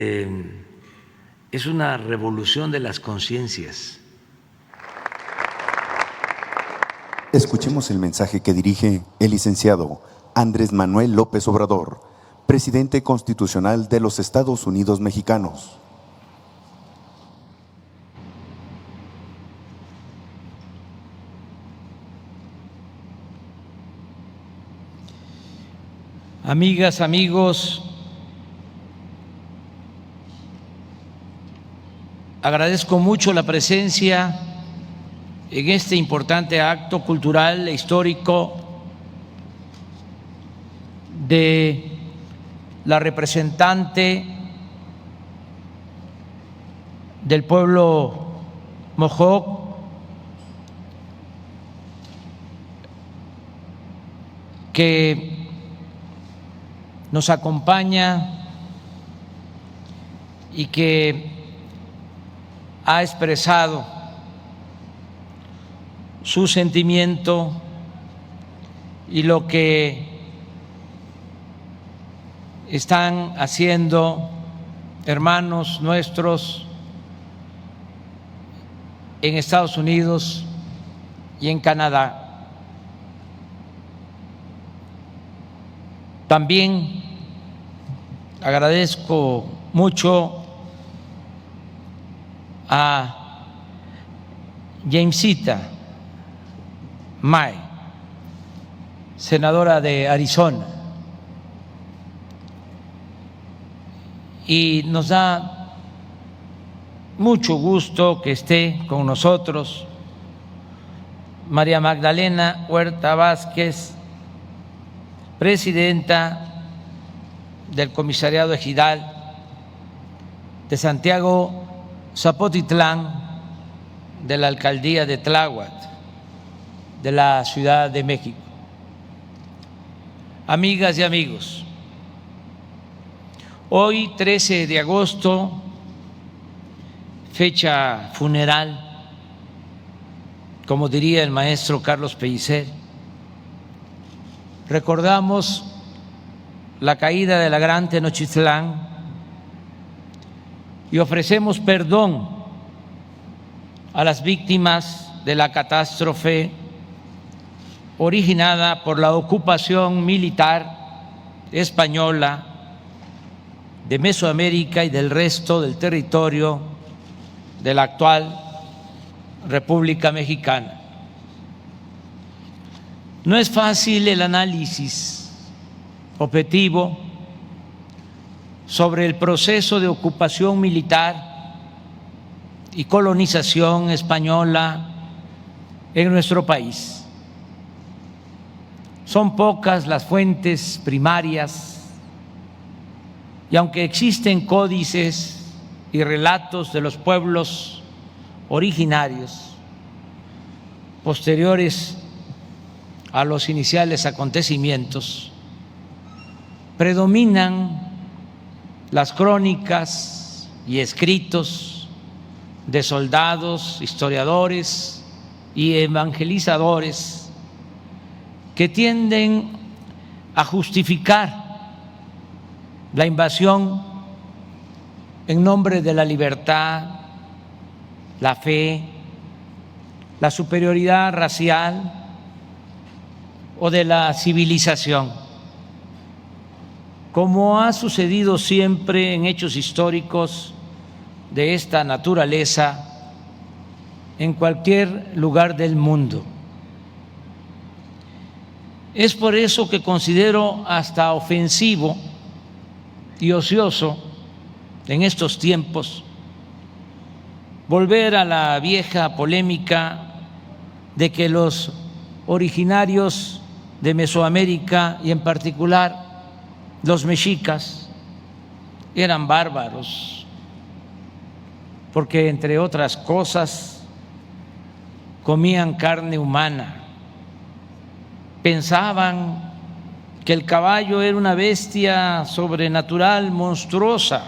Es una revolución de las conciencias. Escuchemos el mensaje que dirige el licenciado Andrés Manuel López Obrador, presidente constitucional de los Estados Unidos mexicanos. Amigas, amigos, agradezco mucho la presencia en este importante acto cultural e histórico de la representante del pueblo Mojoc, que nos acompaña y que ha expresado su sentimiento y lo que están haciendo hermanos nuestros en Estados Unidos y en Canadá. También agradezco mucho a Jamesita May, senadora de Arizona, y nos da mucho gusto que esté con nosotros María Magdalena Huerta Vázquez, presidenta del Comisariado Ejidal de Santiago Zapotitlán, de la Alcaldía de Tláhuac, de la Ciudad de México. Amigas y amigos, hoy 13 de agosto, fecha funeral, como diría el maestro Carlos Pellicer, recordamos la caída de la Gran Tenochtitlán y ofrecemos perdón a las víctimas de la catástrofe originada por la ocupación militar española de Mesoamérica y del resto del territorio de la actual República Mexicana. No es fácil el análisis objetivo sobre el proceso de ocupación militar y colonización española en nuestro país. Son pocas las fuentes primarias y aunque existen códices y relatos de los pueblos originarios posteriores a los iniciales acontecimientos, predominan las crónicas y escritos de soldados, historiadores y evangelizadores que tienden a justificar la invasión en nombre de la libertad, la fe, la superioridad racial o de la civilización, como ha sucedido siempre en hechos históricos de esta naturaleza en cualquier lugar del mundo. Es por eso que considero hasta ofensivo y ocioso en estos tiempos volver a la vieja polémica de que los originarios de Mesoamérica y en particular los mexicas eran bárbaros, porque entre otras cosas comían carne humana, pensaban que el caballo era una bestia sobrenatural, monstruosa,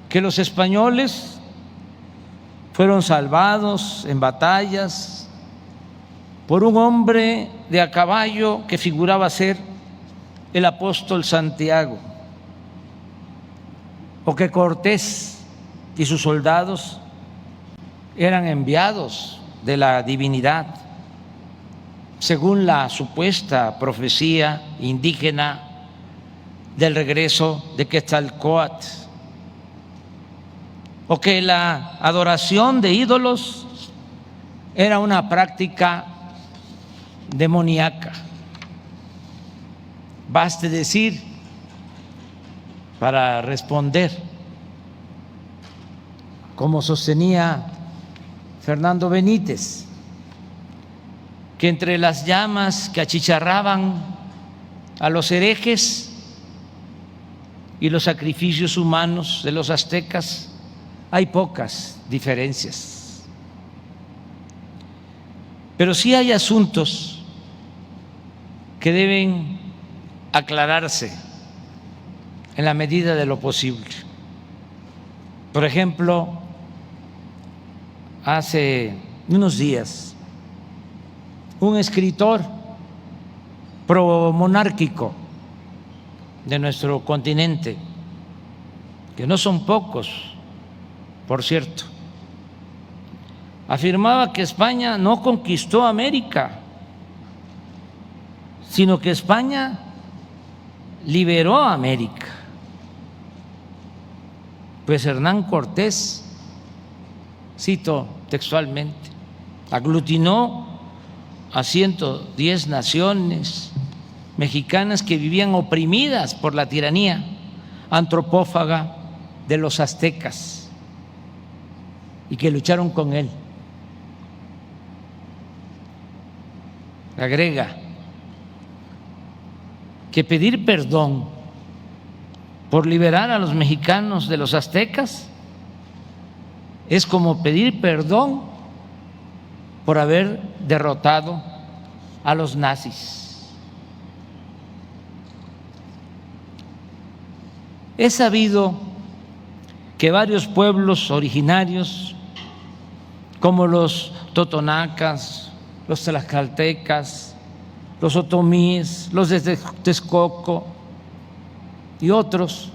que los españoles fueron salvados en batallas por un hombre de a caballo que figuraba ser el apóstol Santiago, o que Cortés y sus soldados eran enviados de la divinidad, según la supuesta profecía indígena del regreso de Quetzalcóatl, o que la adoración de ídolos era una práctica demoníaca. Baste decir, para responder, como sostenía Fernando Benítez, que entre las llamas que achicharraban a los herejes y los sacrificios humanos de los aztecas hay pocas diferencias. Pero sí hay asuntos que deben aclararse en la medida de lo posible. Por ejemplo, hace unos días, un escritor promonárquico de nuestro continente, que no son pocos, por cierto, afirmaba que España no conquistó América, sino que España liberó a América. Pues Hernán Cortés, cito textualmente, aglutinó a 110 naciones mexicanas que vivían oprimidas por la tiranía antropófaga de los aztecas y que lucharon con él. Agrega que pedir perdón por liberar a los mexicanos de los aztecas es como pedir perdón por haber derrotado a los nazis. Es sabido que varios pueblos originarios, como los totonacas, los tlaxcaltecas, los otomíes, los de Texcoco y otros,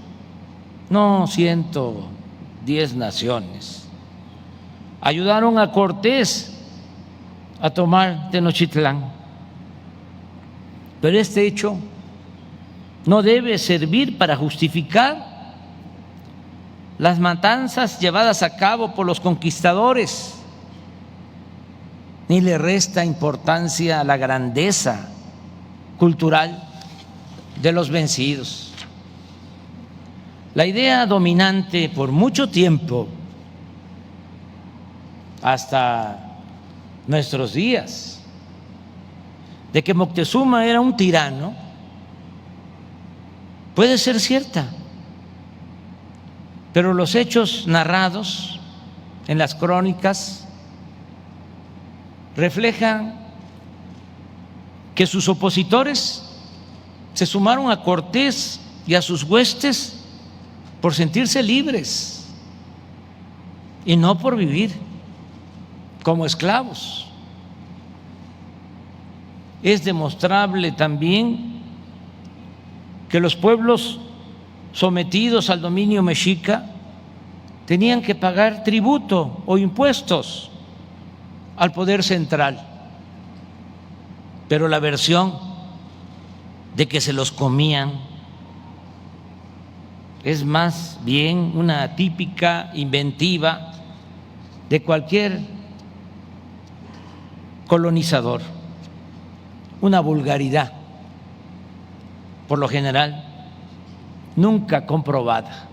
no 110 naciones, ayudaron a Cortés a tomar Tenochtitlán. Pero este hecho no debe servir para justificar las matanzas llevadas a cabo por los conquistadores, ni le resta importancia a la grandeza cultural de los vencidos. La idea dominante por mucho tiempo, hasta nuestros días, de que Moctezuma era un tirano, puede ser cierta, pero los hechos narrados en las crónicas reflejan que sus opositores se sumaron a Cortés y a sus huestes por sentirse libres y no por vivir como esclavos. Es demostrable también que los pueblos sometidos al dominio mexica tenían que pagar tributo o impuestos al poder central, pero la versión de que se los comían es más bien una típica inventiva de cualquier colonizador, una vulgaridad, por lo general nunca comprobada.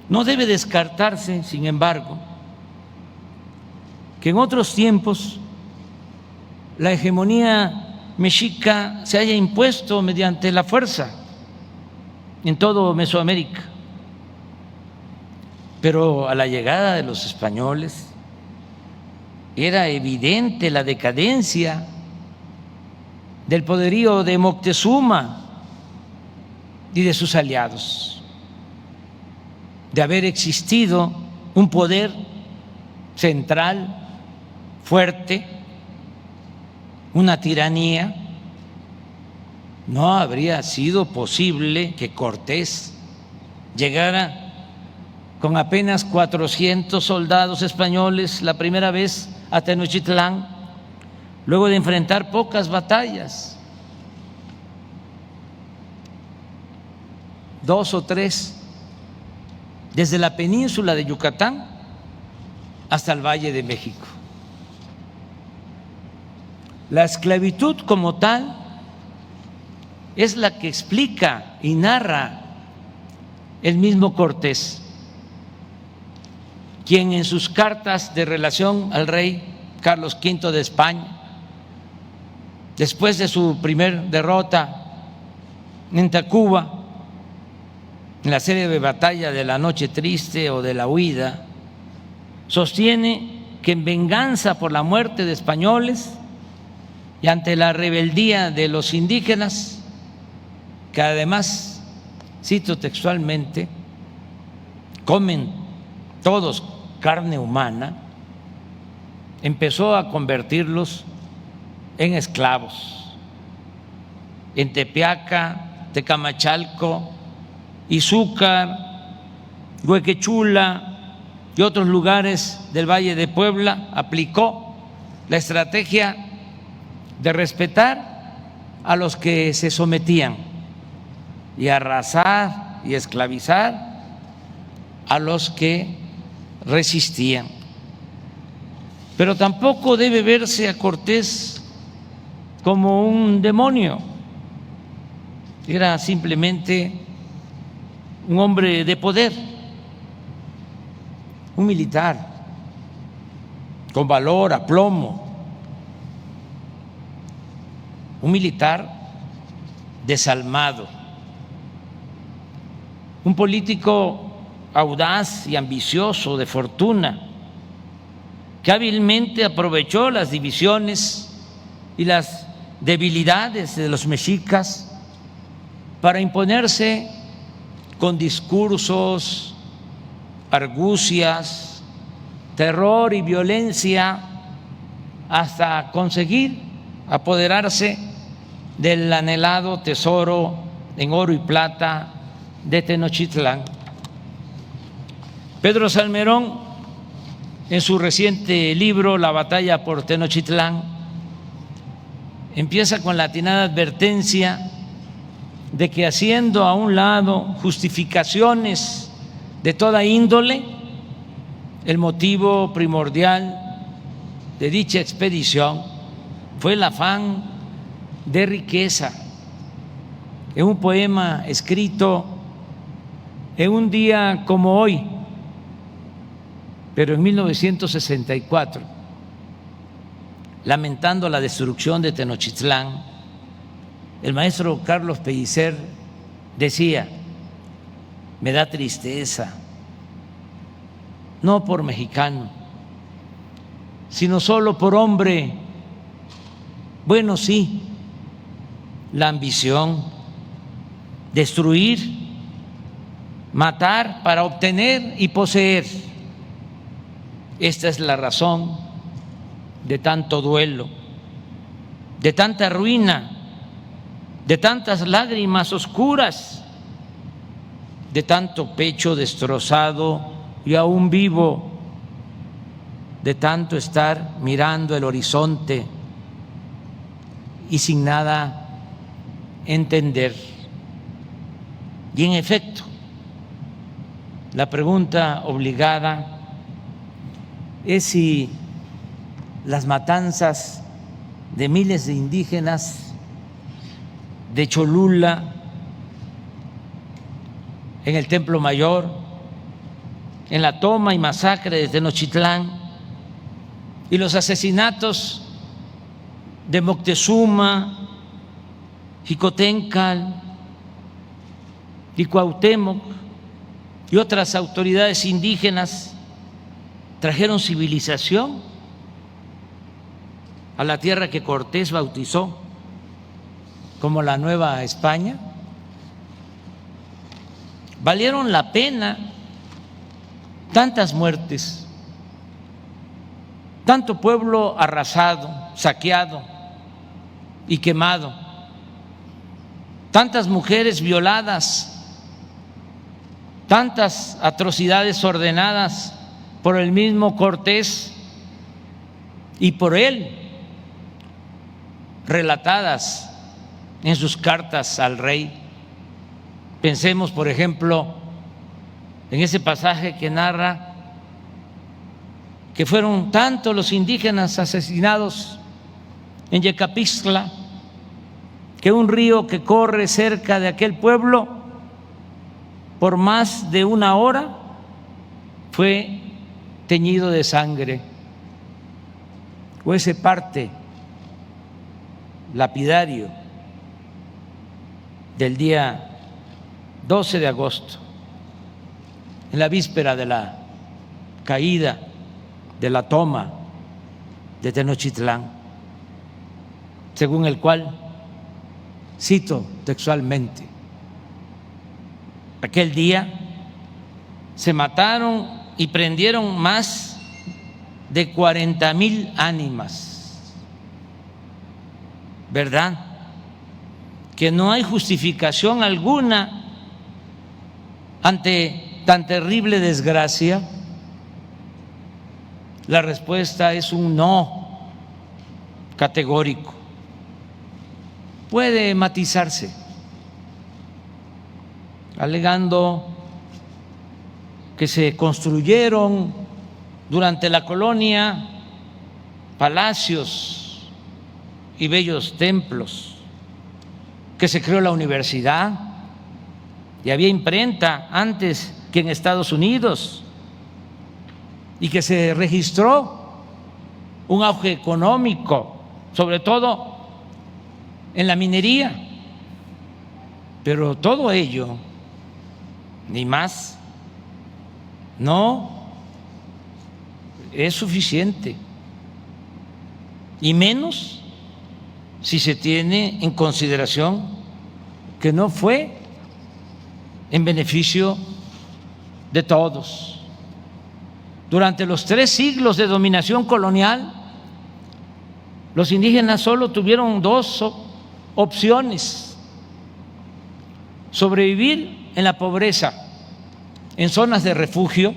No debe descartarse, sin embargo, que en otros tiempos la hegemonía mexica se haya impuesto mediante la fuerza en todo Mesoamérica, pero a la llegada de los españoles era evidente la decadencia del poderío de Moctezuma y de sus aliados, de haber existido un poder central fuerte, una tiranía. No habría sido posible que Cortés llegara con apenas 400 soldados españoles la primera vez a Tenochtitlán, luego de enfrentar pocas batallas, 2 o 3, desde la península de Yucatán hasta el Valle de México. La esclavitud como tal es la que explica y narra el mismo Cortés, quien en sus cartas de relación al rey Carlos V de España, después de su primer derrota en Tacuba, en la serie de batalla de la Noche Triste o de la Huida, sostiene que en venganza por la muerte de españoles y ante la rebeldía de los indígenas, que además, cito textualmente, comen todos carne humana, empezó a convertirlos en esclavos. En Tepeaca, Tecamachalco, Izúcar, Huequechula y otros lugares del Valle de Puebla aplicó la estrategia de respetar a los que se sometían y arrasar y esclavizar a los que resistían. Pero tampoco debe verse a Cortés como un demonio. Era simplemente un hombre de poder, un militar con valor, aplomo, un militar desalmado, un político audaz y ambicioso, de fortuna, que hábilmente aprovechó las divisiones y las debilidades de los mexicas para imponerse con discursos, argucias, terror y violencia, hasta conseguir apoderarse del anhelado tesoro en oro y plata de Tenochtitlán. Pedro Salmerón, en su reciente libro La batalla por Tenochtitlán, empieza con la atinada advertencia de que, haciendo a un lado justificaciones de toda índole, el motivo primordial de dicha expedición fue el afán de riqueza. En un poema escrito en un día como hoy, pero en 1964, lamentando la destrucción de Tenochtitlán, el maestro Carlos Pellicer decía: me da tristeza, no por mexicano, sino solo por hombre. Bueno, sí, la ambición, destruir, matar para obtener y poseer. Esta es la razón de tanto duelo, de tanta ruina, de tantas lágrimas oscuras, de tanto pecho destrozado y aún vivo, de tanto estar mirando el horizonte y sin nada entender. Y en efecto, la pregunta obligada es si las matanzas de miles de indígenas de Cholula, en el Templo Mayor, en la toma y masacre de Tenochtitlán, y los asesinatos de Moctezuma, Jicotencal y Cuauhtémoc y otras autoridades indígenas trajeron civilización a la tierra que Cortés bautizó como la Nueva España. ¿Valieron la pena tantas muertes, tanto pueblo arrasado, saqueado y quemado, tantas mujeres violadas, tantas atrocidades ordenadas por el mismo Cortés y por él, relatadas en sus cartas al rey. Pensemos, por ejemplo, en ese pasaje que narra que fueron tantos los indígenas asesinados en Yecapixtla que un río que corre cerca de aquel pueblo por más de una hora fue teñido de sangre. O ese parte lapidario del día 12 de agosto, en la víspera de la caída de la toma de Tenochtitlán, según el cual, cito textualmente, aquel día se mataron y prendieron más de 40,000 ánimas. ¿Verdad? Que no hay justificación alguna ante tan terrible desgracia. La respuesta es un no categórico. Puede matizarse, alegando que se construyeron durante la colonia palacios y bellos templos, que se creó la universidad y había imprenta antes que en Estados Unidos y que se registró un auge económico, sobre todo en la minería. Pero todo ello, ni más, no es suficiente, y menos si se tiene en consideración que no fue en beneficio de todos. Durante los 3 siglos de dominación colonial, los indígenas solo tuvieron 2 opciones: sobrevivir en la pobreza, en zonas de refugio,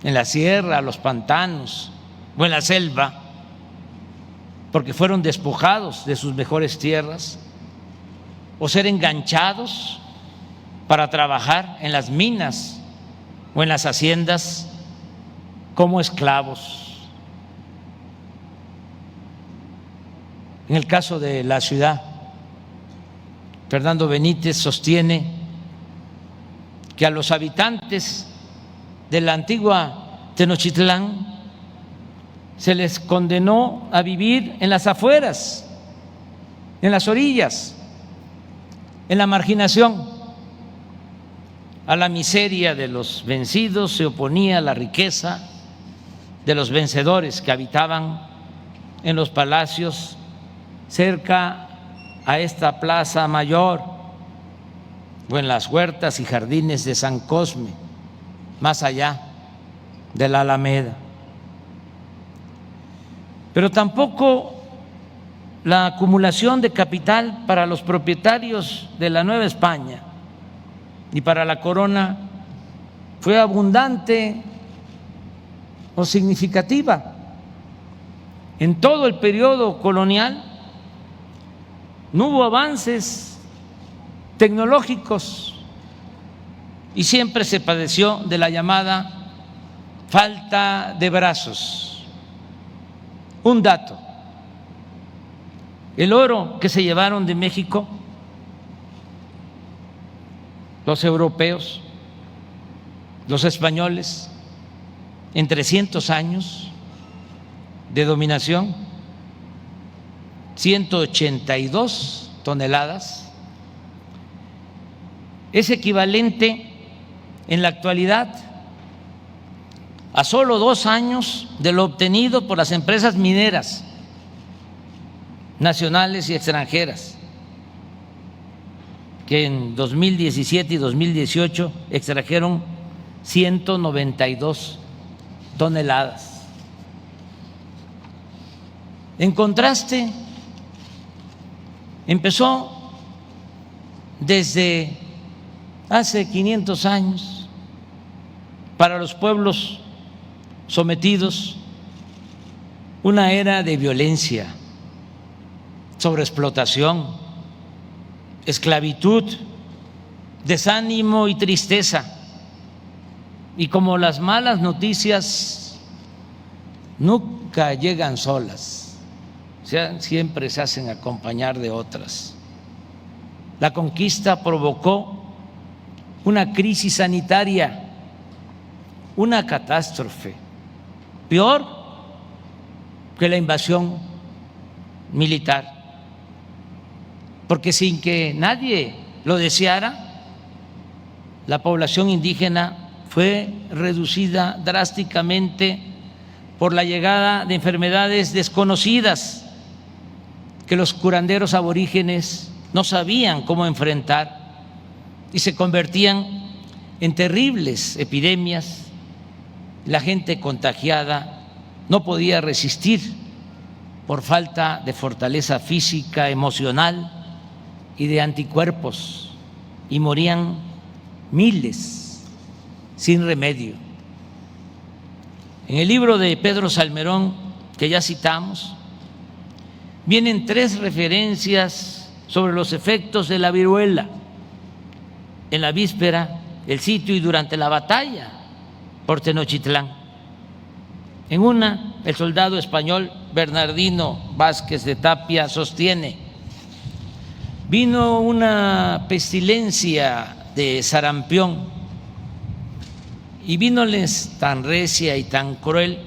en la sierra, los pantanos o en la selva, porque fueron despojados de sus mejores tierras, o ser enganchados para trabajar en las minas o en las haciendas como esclavos. En el caso de la ciudad, Fernando Benítez sostiene que a los habitantes de la antigua Tenochtitlán se les condenó a vivir en las afueras, en las orillas, en la marginación. A la miseria de los vencidos se oponía la riqueza de los vencedores que habitaban en los palacios cerca a esta plaza mayor o en las huertas y jardines de San Cosme, más allá de la Alameda. Pero tampoco la acumulación de capital para los propietarios de la Nueva España y para la corona fue abundante o significativa. En todo el periodo colonial no hubo avances tecnológicos y siempre se padeció de la llamada falta de brazos. Un dato: el oro que se llevaron de México los europeos, los españoles, en 300 años de dominación, 182 toneladas, es equivalente en la actualidad a solo 2 años de lo obtenido por las empresas mineras nacionales y extranjeras, que en 2017 y 2018 extrajeron 192 toneladas. En contraste, empezó desde hace 500 años para los pueblos sometidos una era de violencia, sobreexplotación, esclavitud, desánimo y tristeza. Y como las malas noticias nunca llegan solas, siempre se hacen acompañar de otras, la conquista provocó una crisis sanitaria, una catástrofe, peor que la invasión militar, porque sin que nadie lo deseara, la población indígena fue reducida drásticamente por la llegada de enfermedades desconocidas que los curanderos aborígenes no sabían cómo enfrentar y se convertían en terribles epidemias. La gente contagiada no podía resistir por falta de fortaleza física, emocional y de anticuerpos, y morían miles sin remedio. En el libro de Pedro Salmerón, que ya citamos, vienen 3 referencias sobre los efectos de la viruela en la víspera, el sitio y durante la batalla por Tenochtitlán. En una, el soldado español Bernardino Vázquez de Tapia sostiene: vino una pestilencia de sarampión y vínoles tan recia y tan cruel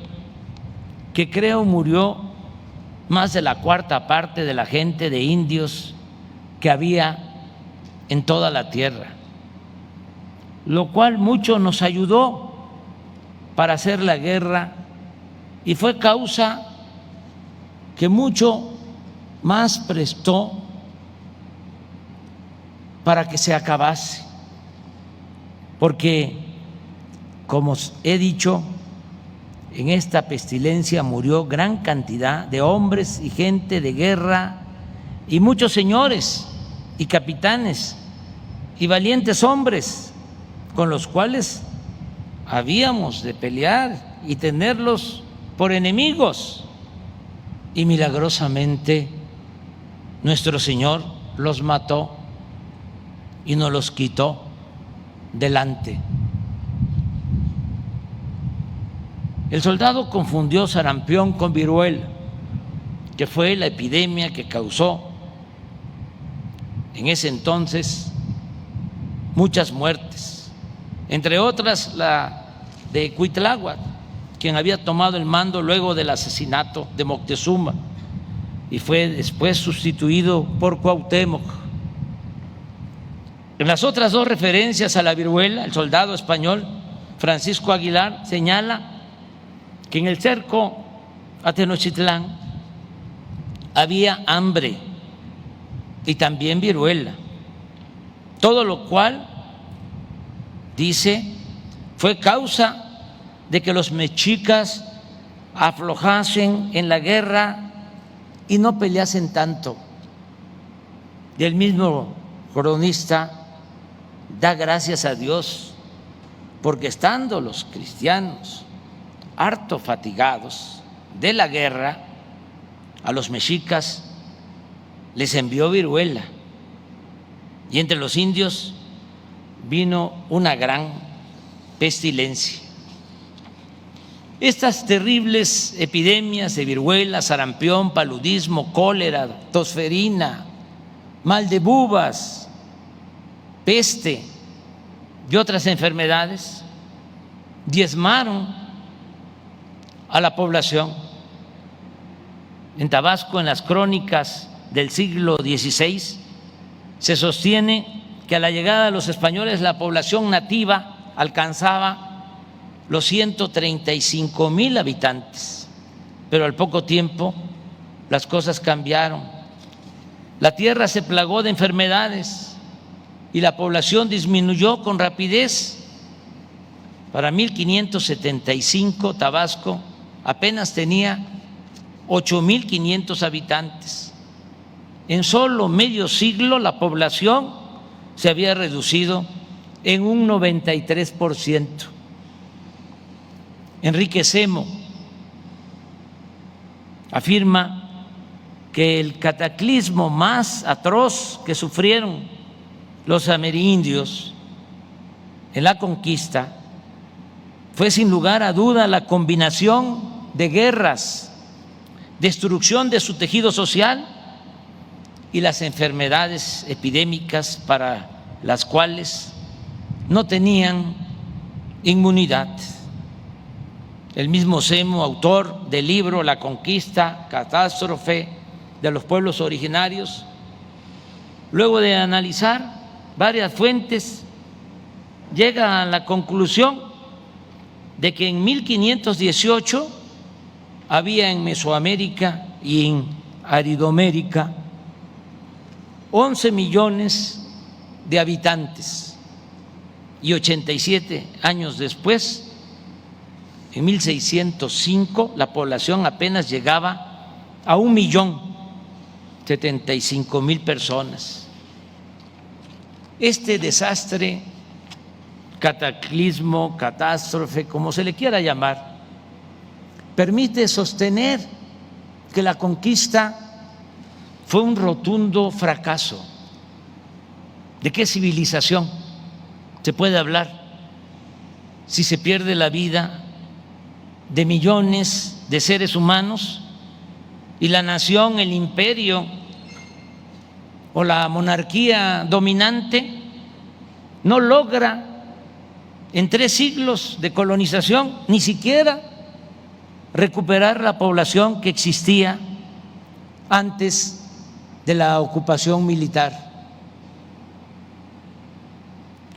que creo murió más de la 4ª parte de la gente de indios que había en toda la tierra, lo cual mucho nos ayudó para hacer la guerra y fue causa que mucho más prestó para que se acabase, porque, como he dicho, en esta pestilencia murió gran cantidad de hombres y gente de guerra y muchos señores y capitanes y valientes hombres con los cuales habíamos de pelear y tenerlos por enemigos, y milagrosamente nuestro Señor los mató y nos los quitó delante. El soldado confundió sarampión con viruela, que fue la epidemia que causó en ese entonces muchas muertes, entre otras la de Cuitláhuac, quien había tomado el mando luego del asesinato de Moctezuma y fue después sustituido por Cuauhtémoc. En las otras 2 referencias a la viruela, el soldado español Francisco Aguilar señala que en el cerco a Tenochtitlán había hambre y también viruela, todo lo cual, dice, fue causa de que los mexicas aflojasen en la guerra y no peleasen tanto. Y el mismo cronista da gracias a Dios porque, estando los cristianos harto fatigados de la guerra, a los mexicas les envió viruela y entre los indios vino una gran pestilencia. Estas terribles epidemias de viruela, sarampión, paludismo, cólera, tosferina, mal de bubas, peste y otras enfermedades diezmaron a la población. En Tabasco, en las crónicas del siglo XVI, se sostiene que a la llegada de los españoles la población nativa alcanzaba los 135,000 habitantes, pero al poco tiempo las cosas cambiaron. La tierra se plagó de enfermedades y la población disminuyó con rapidez. Para 1575 Tabasco apenas tenía 8,500 habitantes. En solo medio siglo la población se había reducido en un 93%. Enrique Semo afirma que el cataclismo más atroz que sufrieron los amerindios en la conquista fue sin lugar a duda la combinación de guerras, destrucción de su tejido social y las enfermedades epidémicas para las cuales no tenían inmunidad. El mismo Semo, autor del libro La conquista, catástrofe de los pueblos originarios, luego de analizar varias fuentes, llega a la conclusión de que en 1518 había en Mesoamérica y en Aridomérica 11 millones de habitantes, y 87 años después, en 1605, la población apenas llegaba a 1.075.000 personas. Este desastre, cataclismo, catástrofe, como se le quiera llamar, permite sostener que la conquista fue un rotundo fracaso. ¿De qué civilización se puede hablar si se pierde la vida de millones de seres humanos y la nación, el imperio o la monarquía dominante no logra en 3 siglos de colonización ni siquiera recuperar la población que existía antes de la ocupación militar?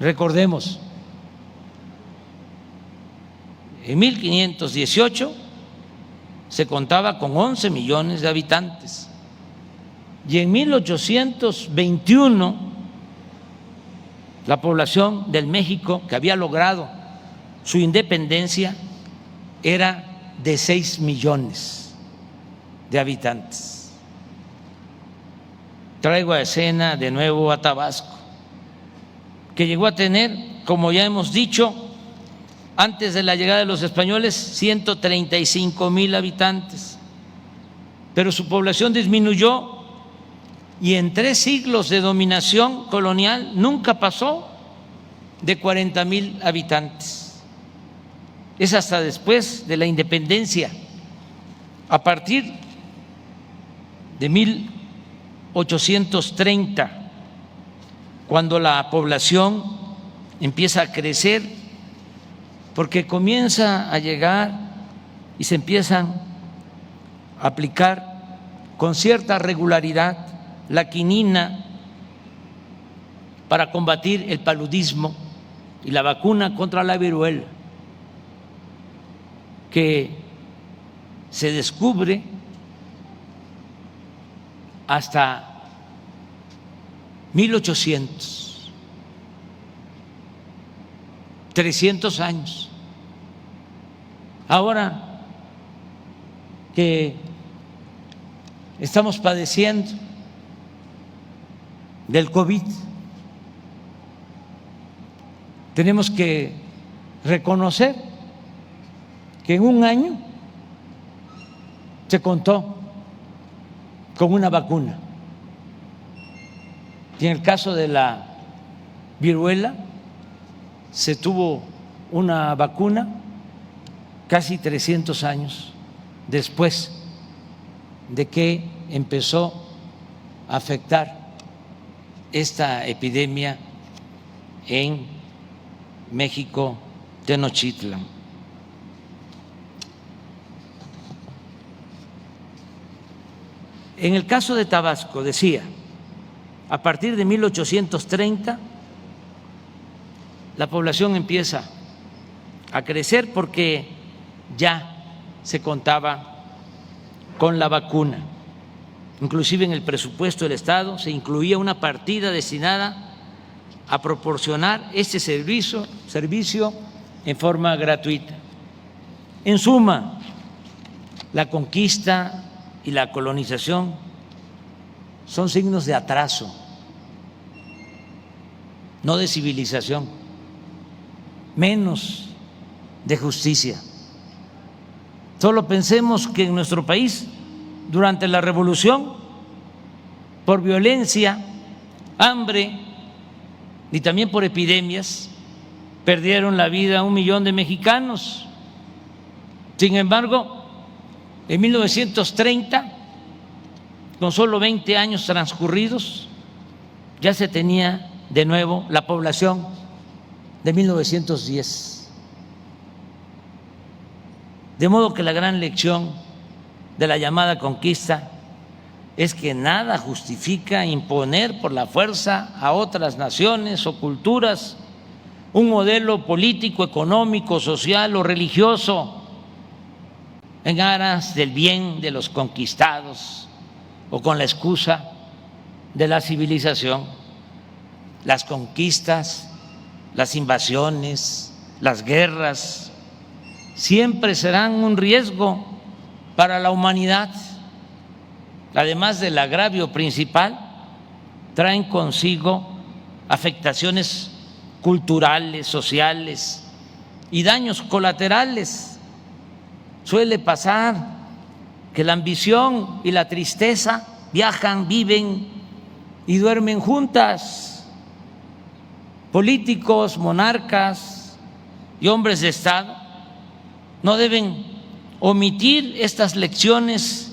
Recordemos, en 1518 se contaba con 11 millones de habitantes y en 1821 la población del México que había logrado su independencia era de 6 millones de habitantes. Traigo a escena de nuevo a Tabasco, que llegó a tener, como ya hemos dicho, antes de la llegada de los españoles, 135,000 habitantes, pero su población disminuyó y en 3 siglos de dominación colonial nunca pasó de 40,000 habitantes. Es hasta después de la independencia, a partir de 1830, cuando la población empieza a crecer, porque comienza a llegar y se empiezan a aplicar con cierta regularidad la quinina para combatir el paludismo y la vacuna contra la viruela, que se descubre hasta 1800, 300 años. Ahora que estamos padeciendo del COVID, tenemos que reconocer que en un año se contó con una vacuna. Y en el caso de la viruela se tuvo una vacuna casi 300 años después de que empezó a afectar esta epidemia en México, Tenochtitlan. En el caso de Tabasco, decía, a partir de 1830 la población empieza a crecer porque ya se contaba con la vacuna. Inclusive en el presupuesto del Estado se incluía una partida destinada a proporcionar este servicio en forma gratuita. En suma, la conquista y la colonización son signos de atraso, no de civilización, menos de justicia. Solo pensemos que en nuestro país, durante la revolución, por violencia, hambre y también por epidemias, perdieron la vida 1 millón de mexicanos. Sin embargo, en 1930, con solo 20 años transcurridos, ya se tenía de nuevo la población de 1910. De modo que la gran lección de la llamada conquista es que nada justifica imponer por la fuerza a otras naciones o culturas un modelo político, económico, social o religioso en aras del bien de los conquistados o con la excusa de la civilización. Las conquistas, las invasiones, las guerras siempre serán un riesgo para la humanidad. Además del agravio principal, traen consigo afectaciones culturales, sociales y daños colaterales. Suele pasar que la ambición y la tristeza viajan, viven y duermen juntas. Políticos, monarcas y hombres de Estado no deben omitir estas lecciones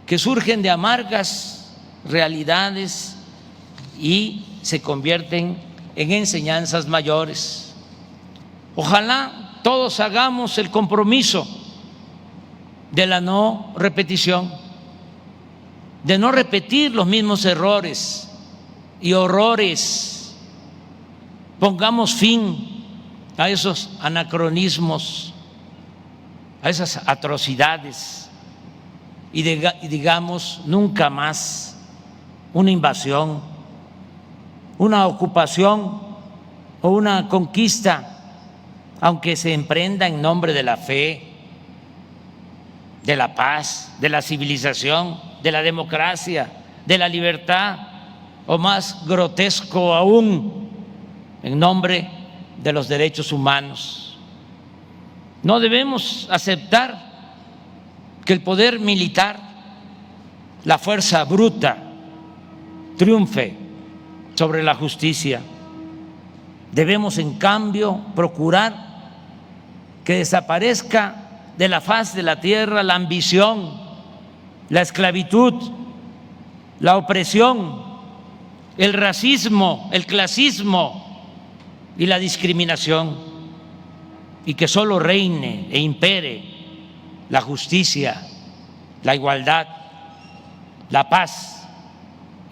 que surgen de amargas realidades y se convierten en enseñanzas mayores. Ojalá todos hagamos el compromiso de la no repetición, de no repetir los mismos errores y horrores. Pongamos fin a esos anacronismos, a esas atrocidades y digamos nunca más una invasión, una ocupación o una conquista, aunque se emprenda en nombre de la fe, de la paz, de la civilización, de la democracia, de la libertad, o más grotesco aún, en nombre de los derechos humanos. No debemos aceptar que el poder militar, la fuerza bruta, triunfe sobre la justicia. Debemos, en cambio, procurar que desaparezca de la faz de la tierra la ambición, la esclavitud, la opresión, el racismo, el clasismo y la discriminación, y que solo reine e impere la justicia, la igualdad, la paz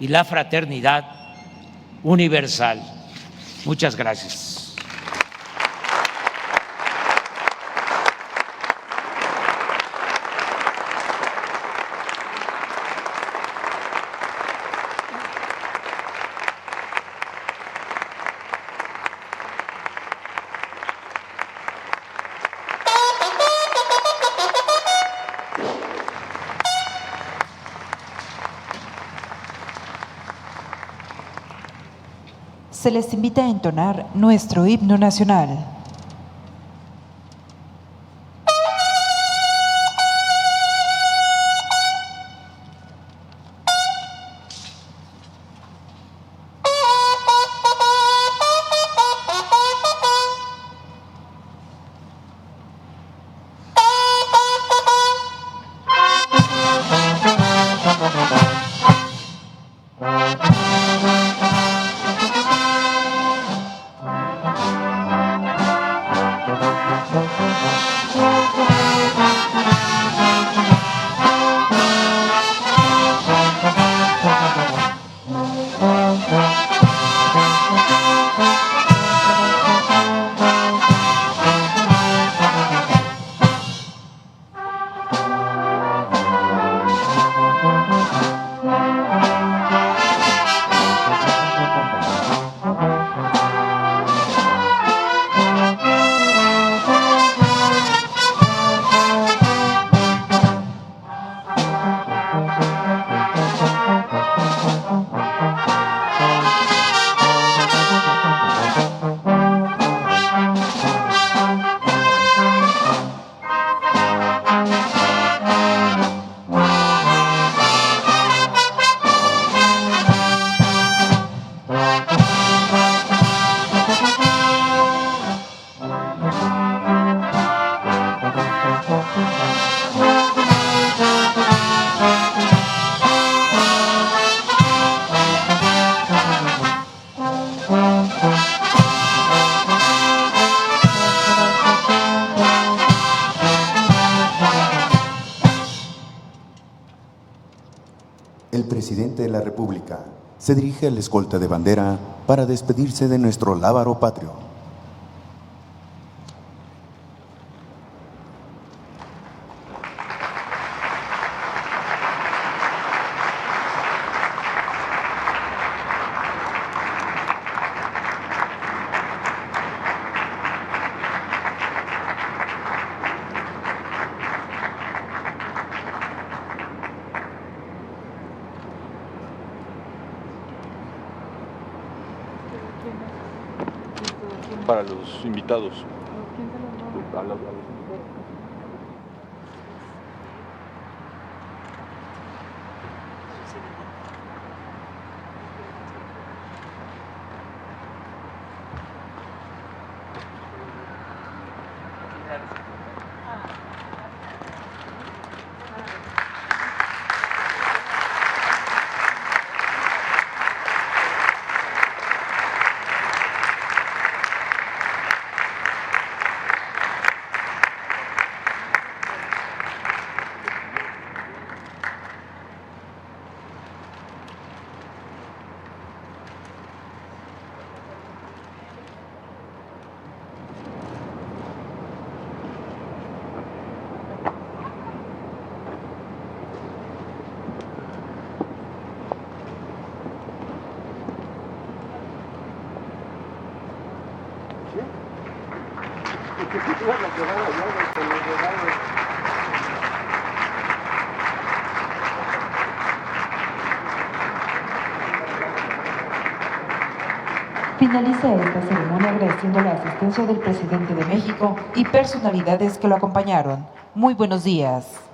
y la fraternidad universal. Muchas gracias. Se les invita a entonar nuestro himno nacional. El presidente de la República se dirige a la escolta de bandera para despedirse de nuestro lábaro patrio. Para los invitados. Finaliza esta ceremonia agradeciendo la asistencia del presidente de México y personalidades que lo acompañaron. Muy buenos días.